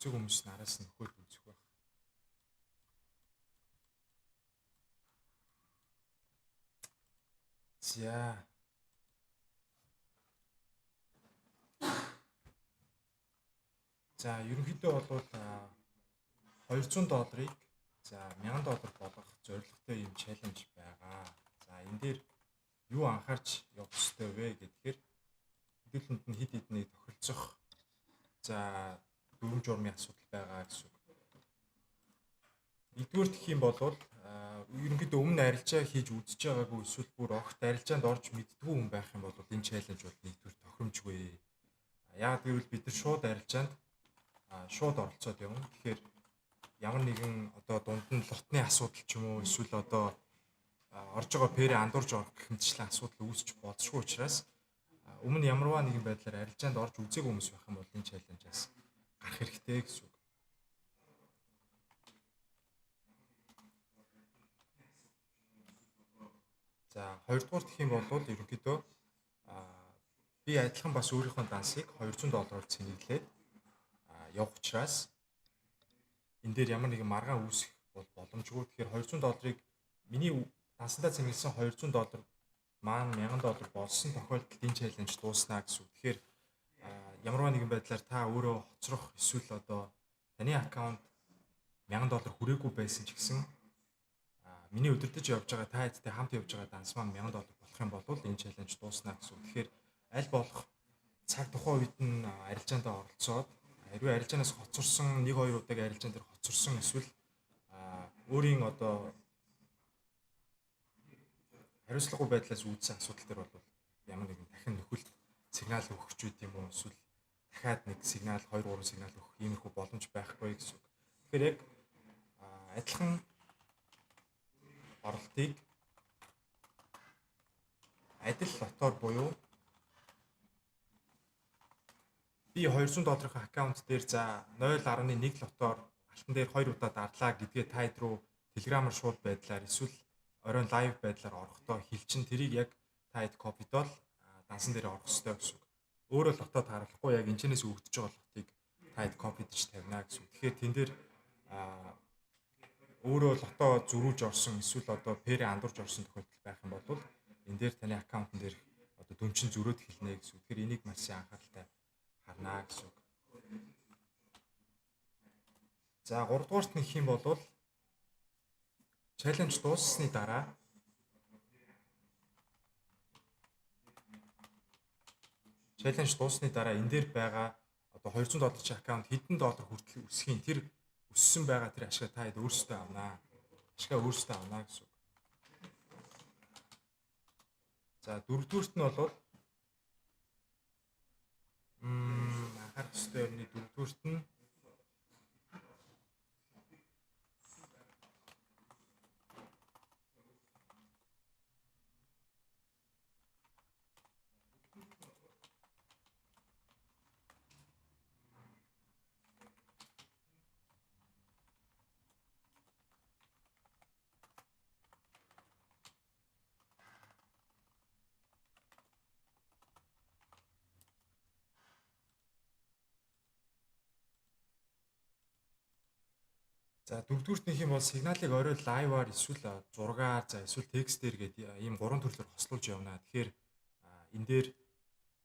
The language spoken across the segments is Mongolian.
үзэг хүмүүс нараас нь нөхөд үзэх байх. За. За, ерөнхийдөө бол $200 за $1000 болгох зорилготой юм челленж байгаа. За, энэ дээр юу анхаарч явах ёстой вэ гэдгээр хэдүүлэнд нь хид хиднийг тохиролцох за дүрм журмын асуудал байгаа гэсэн үг. Нэгдүгээр гэх юм бол ерөнхийдөө өмнө арилжаа хийж үзэж байгаагүй эсвэл бүр огт арилжаанд орж мэддгүй хүн байх юм бол энэ челленж бол нэгдүгээр тохиромжгүй. Яг гэвэл бид нар шууд арилжаанд шууд оролцоод явна. Тэгэхээр ямар нэгэн одоо дунд нь лотны асуудал ч юм уу эсвэл одоо орж байгаа пэрэ андуурж орох гэх мэтчлэн асуудал үүсч болзошгүй учраас өмнө ямарваа нэгэн байдлаар арилжаанд орж үзээгүй хүмүүс байх юм бол энэ челленжаас гарах хэрэгтэй гэсэн үг. За, хоёрдугаар гэх юм бол ерөнхийдөө би адилхан бас өөрийнхөө дансыг $200-оор цэнэглээд явах учраас энэ дээр ямар нэгэн маргаан үүсэх бол боломжгүй. Тэгэхээр $200-ыг миний дансандаа цэнгэлсэн $200 маань $1000 болсон тохиолдолд энэ челленж дууснаа гэсэн үг. Тэгэхээр ямарваа нэгэн байдлаар та өөрөө хоцрох эсвэл одоо таны аккаунт $1000 хүрээгүй байсан ч гэсэн миний өдөртөж явж байгаа та хэдтэй хамт явж байгаа данс маань $1000 болох юм бол энэ челленж дууснаа гэсэн үг. Тэгэхээр аль болох цаг тухайн үед нь арилжаанд оролцоод хэрвээ арилжаанаас хоцорсон 1-2 удаагийн арилжаан дээр хоцорсон эсвэл өөрийн одоо хариуцлагагүй байдлаас үүдсэн асуудал төр бол ямар нэгэн дахин нөхөлт сигнал өгөх ч үт юм уу эсвэл дахиад нэг сигнал 2-3 сигнал өгөх иймэрхүү боломж байхгүй гэсэн үг. Тэгэхээр яг адилхан оролтыг адил лотоор буюу би $200 аккаунт дээр за 0.1 лотоор алтан дээр 2 удаа дарлаа гэдгээ тайд руу телеграмаар шууд байдлаар эсвэл оройн лайв байдлаар орохдоо хэлчин тэрийг яг тайд копидол дансан дээр орох хэрэгтэй гэсэн үг. Өөрөө лотоо тааруулахгүй яг энэчнээс өгдөж байгаа лотыг тайд копидж тавина гэсэн үг. Тэгэхээр тэн дээр өөрөө лото зөрүүлж орсон эсвэл одоо пэрэ андуурж орсон тохиолдол байх юм бол энэ дээр таны аккаунтн дээр одоо дүнчин зөрөөд хэлнэ гэсэн үг. Тэгэхээр энийг маш сайн анхааралтай харнаа гэсэн үг. За, 3 дугаарт нэх юм бол челленж дууссаны дараа энэ дээр байгаа одоо $200 чи аккаунт хэдэн доллар хүртэл өсөхийн тэр өссөн байгаа тэр ашгаа та хэд өөрсдөө авнаа. Ашгаа өөрсдөө авнаа гэсэн үг. За, дөрөвдүгüүрт нь бол анхаарах ёстой юмны дөрөвдүгüүрт нь за, дөрөвдүгüүрт нэх юм бол сигналыг орой лайваар эсвэл зургаар за эсвэл текстээр гэдэг ийм 3 төрлөөр хослуулж явна. Тэгэхээр энэ дээр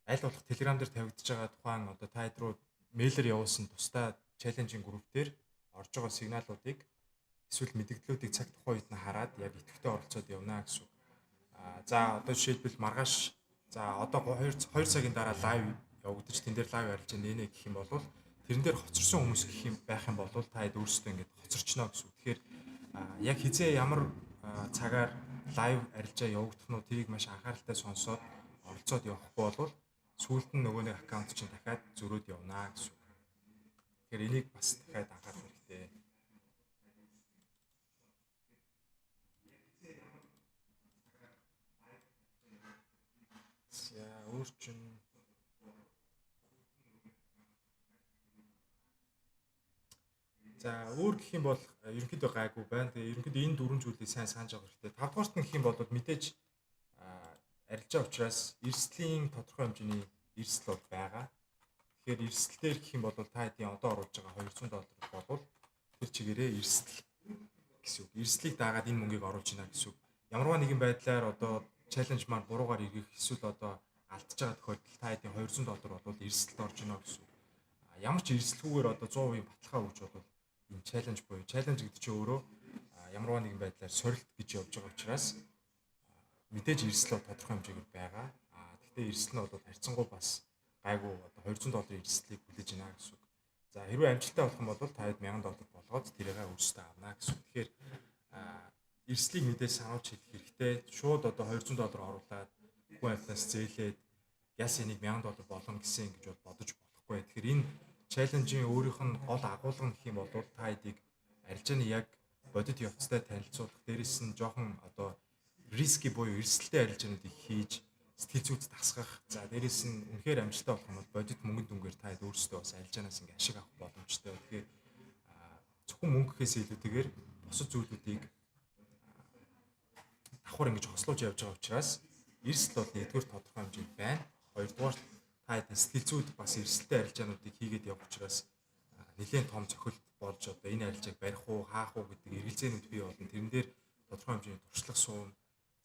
аль болох Telegram дээр тавигдж байгаа тухайн одоо тайд руу мэйлэр явуулсан тусдаа челленжийн групп дээр орж байгаа сигналуудыг эсвэл мэдээллүүдийг цаг тухайн үед нь хараад яг идэвхтэй оролцоод явна гэсэн үг. За, одоо жишээлбэл маргааш за одоо 2 цагийн дараа лайв явагдаж тэн дээр лайв арилжаа нэнэ гэх юм бол тэрэн дээр хоцорсон хүмүүс гэх юм байх юм бол таад өөрсдөө ингэж хоцорчно гэсэн үг. Тэгэхээр яг хизээ ямар цагаар лайв арилжаа явагдах нь тэрийг маш анхааралтай сонсоод оролцоод явахгүй бол сүүлд нь нөгөө нэг аккаунт чинь дахиад зөрөөд явна гэсэн үг. Тэгэхээр энийг бас дахиад анхаарах хэрэгтэй. За, өөрчн за, өөр гэх юм бол ерөнхийдөө гайгүй байна. Тэгээ ерөнхийдөө энэ дөрвөн зүйлийг сайн санаж авах хэрэгтэй. 5 дугаарт нь гэх юм бол мэдээж арилжаа учраас эрсдлийн тодорхой хэмжээний эрсдэл бол байгаа. Тэгэхээр эрсдэл дээр гэх юм бол та хэдийн одоо оруулж байгаа $200 болвол тэр чигээрээ эрсдэл гэсэн үг. Эрсдлийг дагаад энэ мөнгийг оруулж ийна гэсэн үг. Ямарваа нэгэн байдлаар одоо чаленж маань буруугаар иргэх эсвэл одоо алдчихж байгаа тохиолдолд та хэдийн $200 болвол эрсдэлд орж ийна гэсэн үг. Ямар ч эрсдэлгүйгээр одоо 100% баталгаа өгч бодвол энэ чаленж буюу чаленж гэдэг чинь өөрөө ямарваа нэгэн байдлаар сорилт гэж явж байгаа учраас мэдээж эрсдэл бол тодорхой хэмжээгээр байгаа. Гэхдээ эрсдэл нь бол харьцангуй бас гайгүй одоо $200 эрсдлийг хүлээж байна гэсэн үг. За хэрвээ амжилттай болох юм бол та хэд $1000 болгоод тэрийгээ өөрсдөө авна гэсэн үг. Тэгэхээр эрсдлийг мэдээж сануулж хэлэх хэрэгтэй. Шууд одоо $200 оруулаад хүн амтнаас зээлээд яс энийг $1000 болгоно гэсэн ингэж бодож болохгүй. Тэгэхээр энэ чаленжийн өөрийнх нь гол агуулга гэх юм бол та хэдийг арилжааны яг бодит явцтай танилцуулах, дээрэс нь жоохон одоо риски буюу эрсдэлтэй арилжаануудыг хийж сэтгэл зүйд дасгах. За дээрэс нь үнэхээр амжилттай болох юм бол бодит мөнгөнд дүнгээр та хэд өөрсдөө бас арилжаанаас ингээ ашиг авах боломжтой. Тэгэхээр зөвхөн мөнгө гэхээс илүүтэйгээр бусад зүйлүүдийг давхар ингэж хослуулж явж байгаа учраас эрсдэл бол нэгдүгээр тодорхой хэмжээнд байна. Хоёрдугаар та хэд сэтгэл зүйд бас эрсдэлтэй арилжаануудыг хийгээд явах учраас нэлээд том цохилт болж одоо энэ арилжааг барих уу, хаах уу гэдэг эргэлзээнүүд бий болно. Тэрэн дээр тодорхой хэмжээний туршлага суун.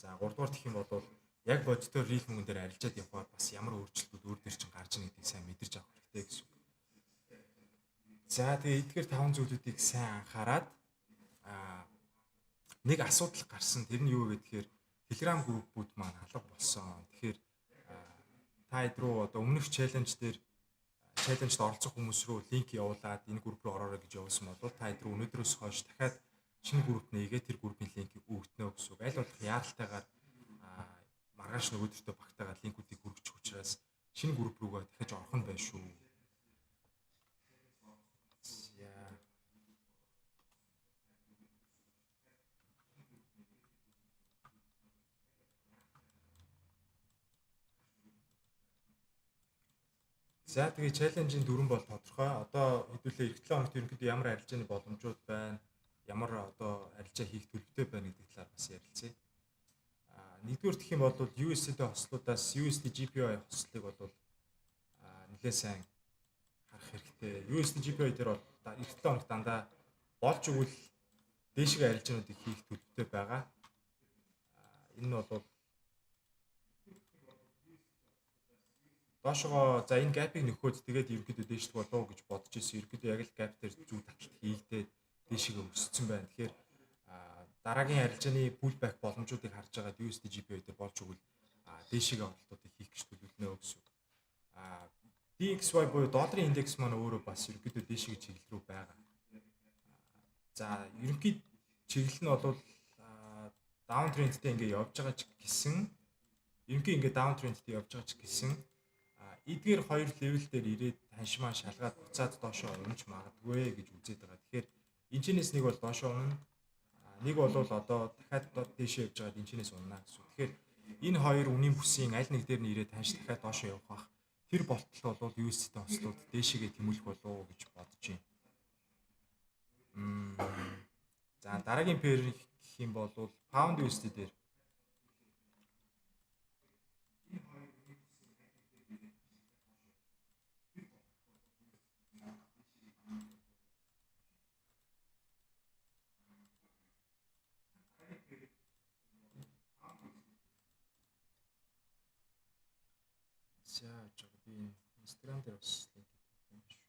За 3 дугаар гэх юм бол яг бодитоор рил мөнгөн дээр арилжаад явхаар бас ямар өөрчлөлтүүд өөр төр чинь гарч ийн гэдгийг сайн мэдэрч авах хэрэгтэй гэсэн үг. За тэгээ эдгээр 5 зүйлүүдийг сайн анхаарад нэг асуудал гарсан. Тэр нь юу вэ гэхээр Telegram группүүд маань алга болсон. Тэгэхээр та хэд рүү одоо өмнөх чаленжд оролцох хүмүүс рүү линк явуулаад энэ групп руу ороорой гэж явуулсан бол та хэд рүү өнөөдрөөс хойш дахиад шинэ групп нээгээд тэр группийн линкийг өгдөнө гэсэн үг. Аль болох яаралтайгаар маргааш нөгөөдөртөө багтаагаад линкүүдийг хүргэж учраас шинэ групп руугаа дахиж орох нь байна шүү. За тэгээ чаленжийн дүрэн бол тодорхой. Одоо хэдүүлээ эх 7 хоногт ерөнхийдөө ямар арилжааны боломжууд байна, ямар одоо арилжаа хийх төлөвтэй байна гэдэг талаар бас ярилцъя. Нэгдүгээр гэх юм бол USD хослуудаас USD GPY хослыг бол нэлээд сайн харах хэрэгтэй. USD GPY дээр бол эх 7 хоногт дандаа болж өгвөл дээшгээ арилжаануудыг хийх төлөвтэй байгаа. Энэ нь бол доошогоо за энэ гапыг нөхөөд тэгээд ерөнхийдөө дээшлэх болов уу гэж бодож ирсэн. Ерөнхийдөө яг л гап дээр зүг таталт хийгдээд дээшгээ өссөн байна. Тэгэхээр дараагийн арилжааны pullback боломжуудыг харж байгаад USD GPY дээр болж өгвөл дээшгээ оролтуудыг хийх гэж төлөвлөнө гэсэн үг. DXY буюу долларын индекс маань өөрөө бас ерөнхийдөө дээшгээ чиглэл рүү байгаа. За ерөнхийд чиглэл нь бол даун трендтэй ингээ явж байгаа ч гэсэн ерөнхий ингээ даун трендтэй явж байгаа ч гэсэн эдгээр хоёр левел дээр ирээд таншмаа шалгаад буцаад доошоо унж магадгүй гэж үзээд байгаа. Тэгэхээр энэчнээс нэг бол доошоо унана. Нэг бол одоо дахиад дээшээ явж байгаад энэчнээс унана гэсэн. Тэгэхээр энэ хоёр үнийн бүсийн аль нэг дээр нь ирээд танш дахиад доошоо явах бах. Тэр болтол бол USD хослууд дээшээгээ тэмүүлэх болов уу гэж бодож байна. За дараагийн пэр гэх юм бол pound USD дээр за би Instagram дээр бас линк тавих юм шүү.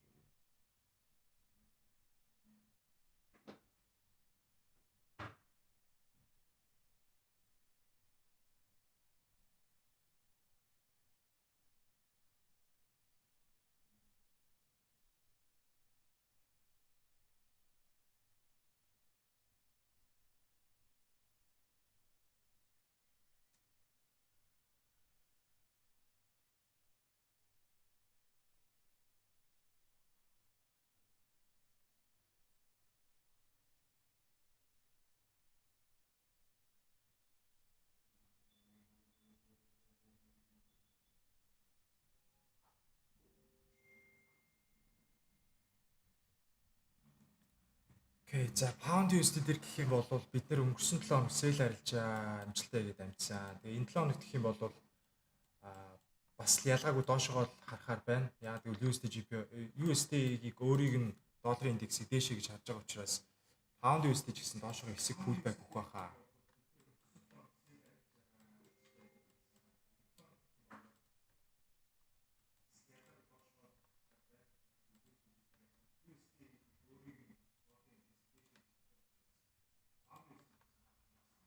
Окей, за pound USD дээр гэх юм бол бид нэр өнгөрсөн 7 хоног сэл арилжаа амжилттай гээд амжсан. Тэгээ энэ 7 хоногт гэх юм бол бас ялгаагүй доошогоо харахаар байна. Яг гэвэл USD-ийг өөрийг нь долларын индексийг дээшээ гэж харж байгаа учраас паунд USD ч гэсэн доошоо хэсэг pullback өгөх байхаа.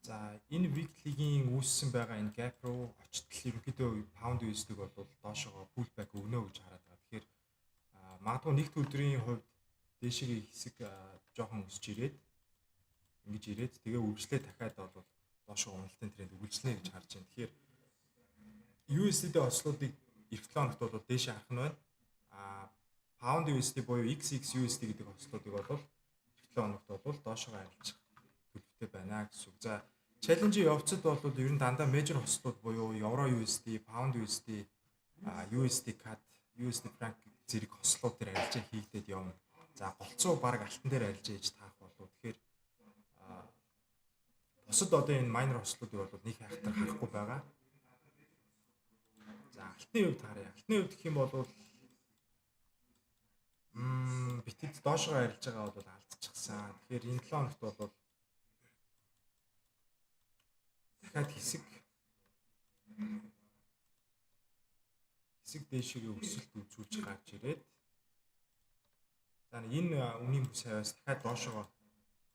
За энэ weekly-гийн үүссэн байгаа энэ gap руу очтол ерөнхийдөө pound USD-г бол доошоо pullback өгнө гэж хараад байгаа. Тэгэхээр магадгүй нэгд өдрийн хувьд дээшээ хэсэг жоохон өсч ирээд ингэж ирээд тэгээ үргэлжлээ дахиад бол доошоо уналтын тренд үргэлжлэнэ гэж харж байна. Тэгэхээр USD ослуудыг эх 7 хоногт бол дээшээ харах нь байна. Pound USD буюу XXUSD гэдэг ослуудыг бол эх 7 хоногт бол доошоо арилжих төлөвтэй байна гэсэн үг. За челленжийн явцад бол ер нь дандаа major хослууд буюу Euro USD, Pound USD, USD CAD, USD franc зэрэг хослууд дээр арилжаа хийгдээд явна. За голцоо баг алтан дээр арилжаа хийж таах болов. Тэгэхээр бусад одоо энэ minor хослуудыг бол нэг хайхтар харахгүй байгаа. За алтны хувьд харъя. Алтны хувьд гэх юм бол битэд доошоо арилж байгаа бол алдчихсан. Тэгэхээр энэ 7 хоногт бол дахиад хэсэг дээшээ өсөлт үзүүлж гарч ирээд за энэ үнийн бүс хавьяас дахиад доошоо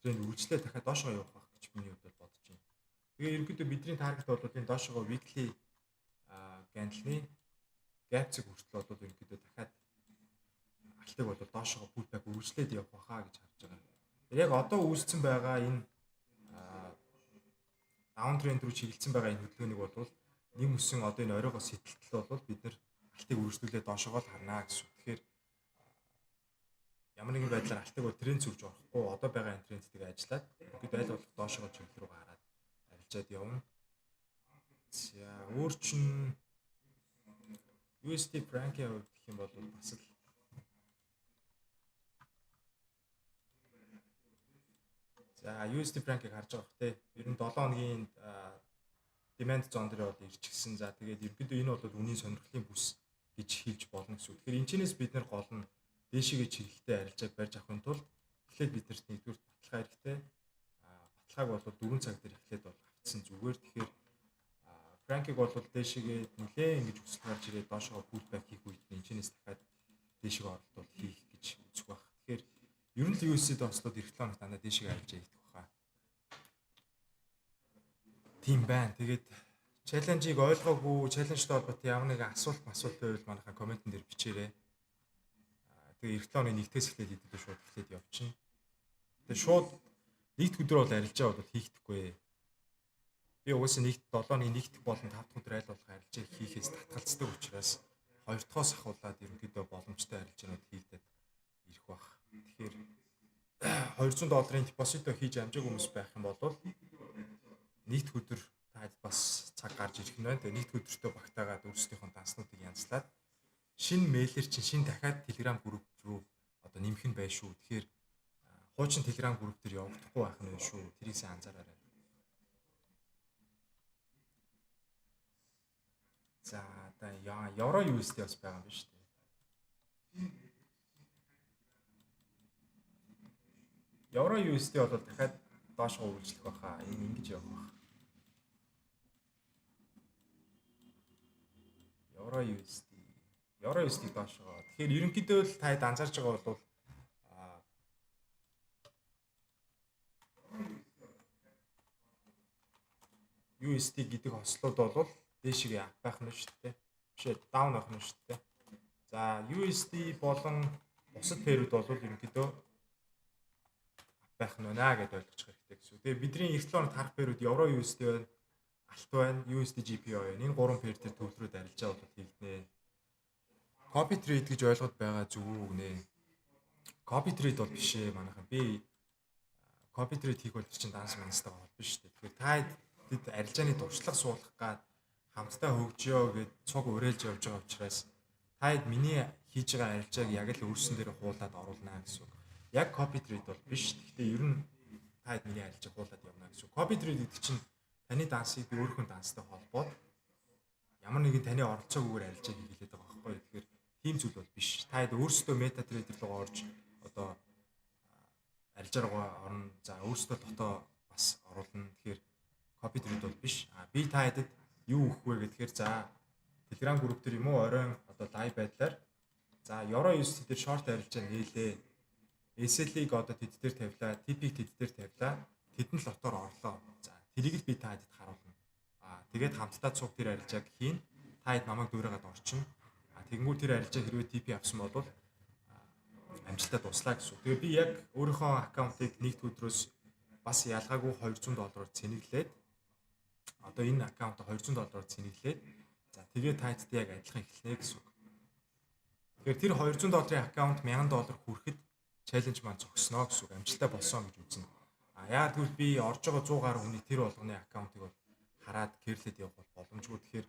тренд үргэлжлээ дахиад доошоо явах байх гэж миний хувьд бодож байна. Тэгээ ерөнхийдөө бидний таргет бол энэ доошоо weekly candle-ны gap зэг хүртэл бол ерөнхийдөө дахиад алтыг бол доошоо pullback үргэлжлээд явах байхаа гэж харж байгаа. Яг одоо үүссэн байгаа энэ даун тренд рүү чиглэлсэн байгаа энэ хөдөлгөөнийг бол нэг мөсөн одоо энэ оройгоо сэтэлтэл бол бид нар алтыг үргэлжлүүлээд доошоо л харнаа гэсэн. Тэгэхээр ямар нэгэн байдлаар алтыг бол тренд сүрж орохгүй одоо байгаа энэ трендтэйг ажиллаад бид аль болох доошоо чиглэл рүү гараад арилжаад явна. За өөр чинь USD franc-ийн хувьд гэх юм бол бас л за USD franc-ыг харж байгаа бох те. Ер нь 7 хоногийн demand zone дээр бол ирчихсэн. За тэгээд ерөнхийдөө энэ бол үнийн сонирхлын бүс гэж хэлж болно гэсэн үг. Тэгэхээр энэ чинээс бид нар гол нь дээшээгээ чиглэлтэй арилжааг барьж авахын тулд эхлээд бид нарт нэгдүгээр баталгаа хэрэгтэй. Баталгааг бол 4 цаг дээр эхлээд бол авцсан зүгээр. Тэгэхээр franc-ыг бол дээшээгээ нэлээ ингэж өсөлт гарч ирээд доошоо pullback хийх үед энэ чинээс дахиад дээшээгээ оролт хийх гэж үзэх байх. Тэгэхээр ер нь л USD ослоод эх 7 хоногт дандаа дээшээгээ арилжаа хийх баха. Тийм байна. Тэгээд челленжийг ойлгоогүй, челленжтэй холбоотой ямар нэгэн асуулт байвал манайхаа комментэн дээр бичээрэй. Тэгээ эх 7 хоногийн нэгдээс эхлээд идэвхтэй шууд эхлээд явчихна. Тэгээ шууд нэгд өдөр бол арилжаа бол хийхдэггүй. Би угаасаа нэгд 7 хоногийн нэгдэх болон 5 дахь өдөр аль болох арилжаа хийхээс татгалздаг учраас 2 дахь ахуулаад ерөнхийдөө боломжтой арилжаанууд хийгдээд ирэх бах. Тэгэхээр $200 депозито хийж амжаагүй хүмүүс байх юм бол нэгд өдөр таад бас цаг гарч ирэх нь байна. Тэгээ нэгд өдөртөө багтаагаад өөрсдийнхөө данснуудыг янзлаад шинэ мэйлэр чинь шинэ дахиад Telegram групп руу одоо нэмэх нь байна шүү. Тэгэхээр хуучин Telegram групп дээр явагдахгүй байх нь байна шүү. Тэрийг сайн анзаараарай. За одоо Euro USD бас байгаа юм байна шүү дээ. Euro USD бол дахиад доошоо үргэлжлэх байхаа. Энэ ингэж явах байх. Euro USD доошоо. Тэгэхээр ерөнхийдөө л таад анзаарч байгаа бол USD гэдэг хослууд бол дээшээ байх нь шүү дээ. Бишээ даун авах нь шүү дээ. За USD болон бусад пэрүүд бол ерөнхийдөө байх нь байна гэдээ ойлгочих хэрэгтэй гэсэн. Тэгээ бидний эх 7 хоногт харах пэрүүд Euro USD байна, алт байна, USD GPO байна. Энэ гурван пэр дээр төвлөрөөд арилжаа бол хийгднэ. Copy trade гэж ойлгоод байгаа зүг үү гинэ. Copy trade бол биш ээ манайхан. Би copy trade хийх бол чинь данс манстайгаа бол биш шүү дээ. Тэгэхээр та хэд арилжааны туршлага суулгах гад хамтдаа хөгжиё гэд цуг уриалж явж байгаа учраас та хэд миний хийж байгаа арилжааг яг л өөрсөн дээр хуулаад оруулнаа гэсэн үг. Яг copy trade бол биш. Гэхдээ ер нь та хэд миний арилжааг хуулаад явна гэсэн үг. Copy trade гэдэг чинь таны дансыг би өөрийнхөө данстай холбоод ямар нэгэн таны оролцоогүйгээр арилжааг хийлээд байгаа байхгүй. Тэгэхээр тийм зүйл бол биш. Та хэд өөрсдөө MetaTrader руу орж одоо арилжааргаа орно. За өөрсдөө дотоо бас оруулна. Тэгэхээр copy read бол биш. Би та хэдэд юу өгөх вэ гэхээр за Telegram group дээр юм уу оройн одоо live байдлаар за Euro USD дээр short арилжаа нээлээ. SL-ийг одоо тэд дээр тавилаа, TP-г тэд дээр тавилаа. Тэдэн л лотоор орлоо. За тэрийг л би та хэдэд харуулна. Тэгээд хамтдаа цуг тэр арилжааг хийн. Та хэд намайг дуурайгаад орчин. Тэгэнгүүт тэр арилжаа хэрвээ TP авсан бол амжилтаа дуслаа гэсэн. Тэгээ би яг өөрийнхөө аккаунтыг нэгд өдрөөс бас ялгаагүй $200-аар цэнэглээд одоо энэ аккаунтаа $200-аар цэнэглээд за тэгээ тайттай яг адилхан эхэлнэ гэсэн. Тэгэхээр тэр $200 аккаунт $1000 хүрэхэд челленж маань зогсноо гэсэн. Амжилтаа болсон гэж үзнэ. Яагаад гэвэл би орж байгаа 100 гаруй хүний тэр болгоны аккаунтыг бол хараад гэрлээд явах боломжгүй. Тэгэхээр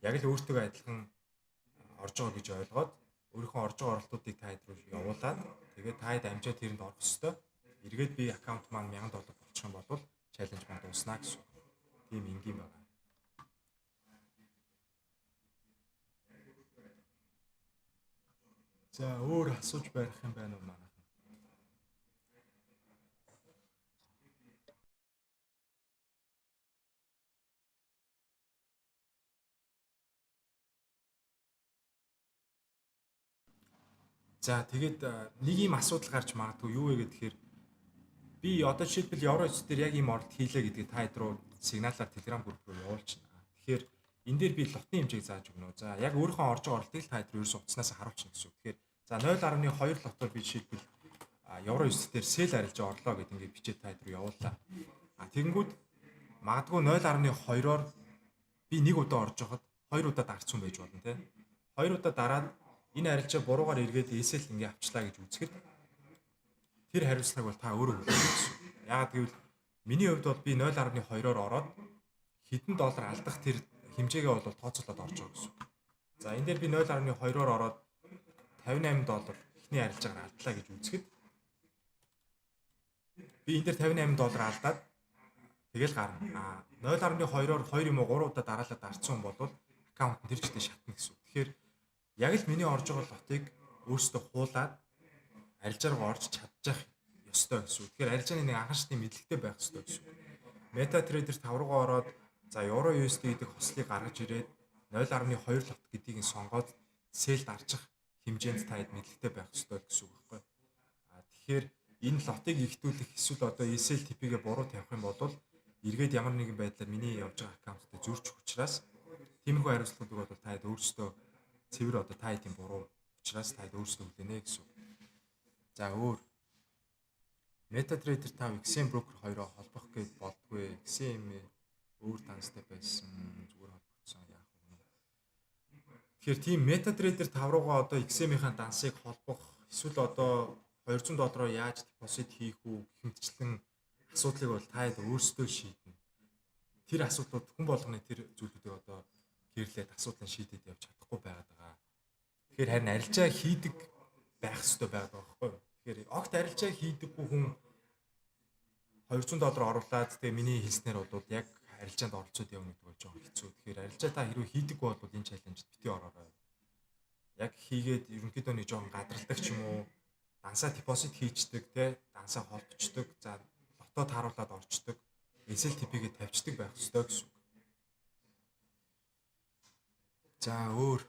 яг л өөртөө адилхан орж байгаа гэж ойлгоод өөрийнхөө орж байгаа оролтуудыг та хэд рүү явуулаад тэгээд та хэд амжаад тэрэнд орох ёстой. Эргээд би аккаунт маань $1000 болчих юм бол челленж маань дуусна гэсэн. Тийм энгийн байна. За өөр асууж барих юм байна уу манайх? За тэгээд нэг юм асуудал гарч магадгүй юу вэ гэхээр би одоо жишээлбэл Euro USD дээр яг ийм оролт хийлээ гэдгийг та хэд рүү сигналаар Telegram group руу явуулчихна. Тэгэхээр энэ дээр би лотны хэмжээг зааж өгнө. За яг өөрийнхөө орж байгаа оролтыг та хэд рүү ерөөс утаснаас харуулчихна гэсэн үг. Тэгэхээр за 0.2 лотоор би жишээлбэл Euro USD дээр сэл арилжаа орлоо гэдэг ингээд бичээд та хэд рүү явууллаа. Тэгэнгүүт магадгүй 0.2-оор би нэг удаа орж байхад 2 удаа дарцсан байж болно те. 2 удаа дараад энэ арилжаа буруугаар эргээд ESL ингээ авчлаа гэж үзэхэд тэр хариуцлагыг бол та өөрөө хүлээх гэсэн. Яагаад гэвэл миний хувьд бол би 0.2-оор ороод хэдэн доллар алдах тэр хэмжээгээ бол тооцоолоод орж байгаа гэсэн. За энэ дээр би 0.2-оор ороод $58 ихний арилжаагаар алдлаа гэж үзэхэд би энэ дээр $58 алдаад тэгэл гарна. 0.2-оор 2 юм уу 3 удаа дараалал дарцсан бол аккаунт нь тэр чигтээ шатна гэсэн. Тэгэхээр яг л миний орж байгаа лотыг өөрсдөө хуулаад арилжаараа орж чадчих ёстой гэсэн. Тэгэхээр арилжааны нэг анхан шатны мэдлэгтэй байх ёстой гэсэн. MetaTrader 5 руугаа ороод за Euro USD гэдэг хослыг гаргаж ирээд 0.2 лот гэдгийг сонгоод сэл дарчих хэмжээнд та хэд мэдлэгтэй байх ёстой гэсэн үг байхгүй. Тэгэхээр энэ лотыг ихтүүлэх эсвэл одоо ESL TP-гээ буруу тавих юм бол эргээд ямар нэгэн байдлаар миний явж байгаа аккаунтыг зөрчих учраас тиймэрхүү хариуцлагуудыг бол та хэд өөрсдөө цэвэр одоо та хэдийн буруу учраас та хэд өөрсдөө хүлээнэ гэсэн. За өөр MetaTrader 5 XM Broker 2-оо холбох гэж болдгүй. XM өөр танстай байсан зүгээр холбогдсон яах вэ? Тэгэхээр тийм MetaTrader 5 руугаа одоо XM-ийн дансыг холбох эсвэл одоо $200-оор яаж депозит хийх үү гэх мэтчлэн асуудлыг бол та хэд өөрсдөө шийднэ. Тэр асуудлууд хүн болгоны тэр зүйлүүдийг одоо гэрлээд асуудлыг шийдээд явж чадахгүй байгаад байгаа. Тэгэхээр харин арилжаа хийдэг байх ёстой байгаад байгаа байхгүй юу? Тэгэхээр огт арилжаа хийдэггүй хүн $200 оруулаад тэгээ миний хэлснээр бол яг арилжаанд оролцоод явна гэдэг бол жоохон хэцүү. Тэгэхээр арилжаа та хэрвээ хийдэггүй бол энэ чаленжд битгий ороорой. Яг хийгээд ерөнхийдөө нэг жоохон гадралдаг ч юм уу, дансаа депозит хийждэг те, дансаа холбочдөг, за лотод харуулад орчдөг, SL TP-гээ тавьчдаг байх ёстой гэсэн үг. За өөр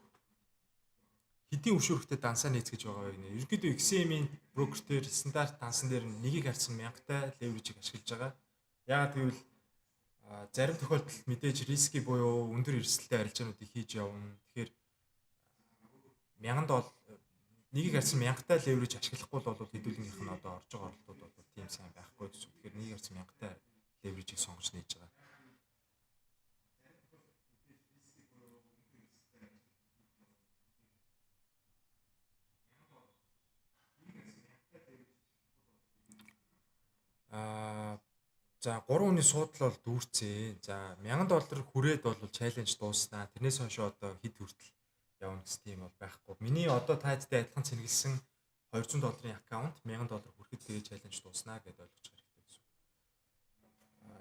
хэдийн өвшөөрөхтэй дансаа нээц гэж байгаа вэ гэнэ. Ерөнхийдөө XM-ийн брокер дээр стандарт дансан дээр нэгийг харьцан 1000-тай леверижийг ашиглаж байгаа. Яагаад гэвэл зарим тохиолдолд мэдээж риски буюу өндөр эрсдэлтэй арилжаануудыг хийж явна. Тэгэхээр $1000 нэгийг харьцан 1000-тай левериж ашиглахгүй бол хэдүүлгийнх нь одоо орж байгаа оролтууд бол тийм сайн байхгүй гэсэн. Тэгэхээр нэгийг харьцан 1000-тай леверижийг сонгож нээж байгаа. За 3 хүний суудлал бол дүүрцээ. За $1000 хүрээд бол чаленж дууснаа. Тэрнээс хойш одоо хэд хүртэл явна гэсэн тийм бол байхгүй. Миний одоо тайдтай адилхан цэнгэлсэн $200 аккаунт $1000 хүрэхэд тэгээ чаленж дууснаа гэдээ ойлгож хэрэгтэй гэсэн.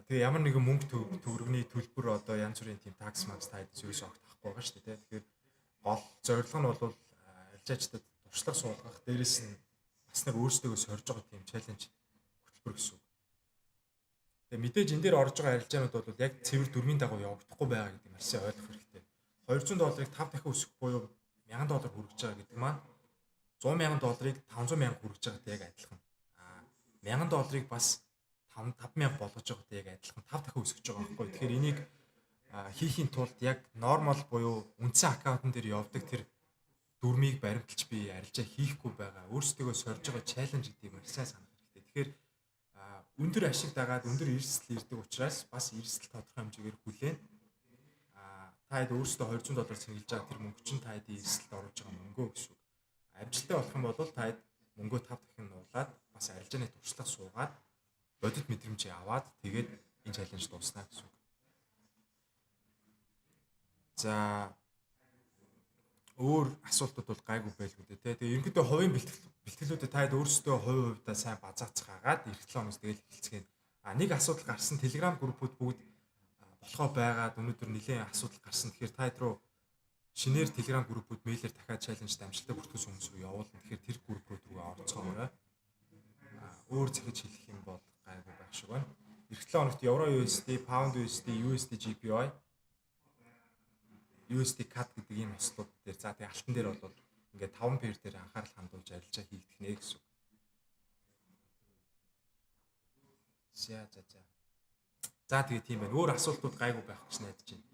Тэгээ ямар нэгэн мөнгө төгрөгийн төлбөр одоо янз бүрийн тийм такс макс тайдс ерөөсөө огт авахгүй байгаа шүү дээ. Тэгэхээр гол зорилго нь бол арилжаачдад туршлага суулгах, дээрэс нь бас нэг өөрсдөө сорж байгаа тийм чаленж хөтөлбөр гэсэн үг. Тэгээ мэдээж энэ дээр орж байгаа арилжаанууд бол яг цэвэр дүрмийн дагуу явагдахгүй байгаа гэдэг маш сайн ойлгох хэрэгтэй. $200-ыг 5 дахин өсөх буюу $1000 хүрэж байгаа гэдэг маань $100,000-ыг $500,000 хүрэж байгаатай яг адилхан. $1000-ыг бас 5,000 болгож байгаатай яг адилхан 5 дахин өсөж байгаа байхгүй. Тэгэхээр энийг хийхийн тулд яг нормал буюу үндсэн аккаунтн дээр явдаг тэр дүрмийг баримталж би арилжаа хийхгүй байгаа. Өөрсдөө сорж байгаа чаленж гэдгийг маш сайн санах хэрэгтэй. Тэгэхээр өндөр ашиг дагаад өндөр эрсдэл ирдэг учраас бас эрсдэл тодорхой хэмжээгээр хүлээн та хэд өөрсдөө $200 сэргийлж байгаа тэр мөнгө чинь та хэдийн эрсдэлд оруулж байгаа мөнгөө гэсэн үг. Амжилттай болох юм бол та хэд мөнгөө 5 дахин нуулаад бас арилжааны туршлага суугаад бодит мэдрэмжээ аваад тэгээд энэ чаленж дууснаа гэсэн үг. За өөр асуултууд бол гайгүй байлгүй дээ тий. Тэгээ ерөнхийдөө хувийн бэлтгэлүүдэд та хэд өөрсдөө хувьдаа сайн базаацгаагаад эх 7 хоногс тэгэл хэлцгээе. Нэг асуудал гарсан Telegram группүүд бүгд болохоо байгаад өнөөдөр нэлээд асуудал гарсан. Тэгэхээр та хэд рүү шинээр Telegram группүүд мэйлээр дахиад чаленжд амжилттай бүртгэс хүмүүс рүү явуулна. Тэгэхээр тэр группүүд рүү орцгоорой. Өөр зэхэж хэлэх юм бол гайгүй байх шиг байна. Эх 7 хоногт Euro USD, Pound USD, USD JPY USD CAD гэдэг ийм ослууд дээр за тэгээ алтан дээр бол ингээд 5 pair дээр анхаарал хандуулж арилжаа хийгдэх нэ гэсэн үг. За тэгээ тийм байна. Өөр асуултууд гайгүй байх гэж найдаж байна.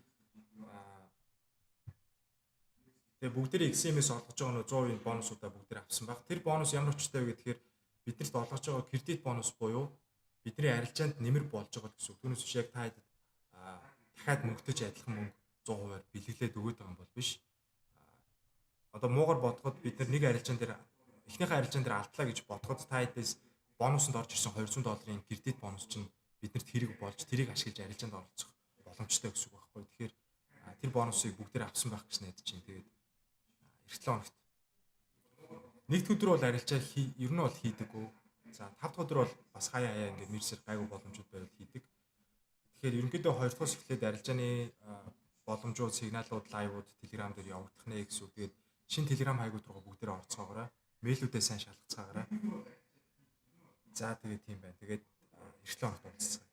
Тэгээ бүгдээрээ XM-ээс олгож байгаа нөө 100% бонусуудаа бүгдээрээ авсан баг. Тэр бонус ямар учиртай вэ гэхээр биднэрт олгож байгаа кредит бонус буюу бидний арилжаанд нэмэр болж байгаа гэсэн үг. Түүнээс биш яг та дахиад мөнгөтэй адилхан мөнгө 100%-аар бэлгэлээд өгöd байгаа юм бол биш. Одоо муугар бодоход бид нар нэг арилжаан дээр эхнийхээ арилжаан дээр алдлаа гэж бодоход та хэдээс бонусанд орж ирсэн $200 кредит бонус чинь биднэрт хэрэг болж тэрийг ашиглаж арилжаанд оролцох боломжтой гэсэн үг байхгүй. Тэгэхээр тэр бонусыг бүгдээр авсан байх гэж найдаж байна. Тэгээд эх 7 хоногт нэгд өдөр бол арилжаа ер нь бол хийдэггүй. За 5 дахь өдөр бол бас хаяа ингээд мэрсэр гайгүй боломжууд байвал хийдэг. Тэгэхээр ерөнхийдөө 2 дахь эхлээд арилжааны боломжууд, сигналууд, лайвууд Telegram дээр явагдах нэ гэсэн үг. Тэгээд шинэ Telegram хаягууд руу бүгдээрээ орцгоогоорой. Мэйлүүдээ сайн шалгацгаагаарай. За тэгээд тийм байна. Тэгээд эх 7 хоногт уулзцгаая.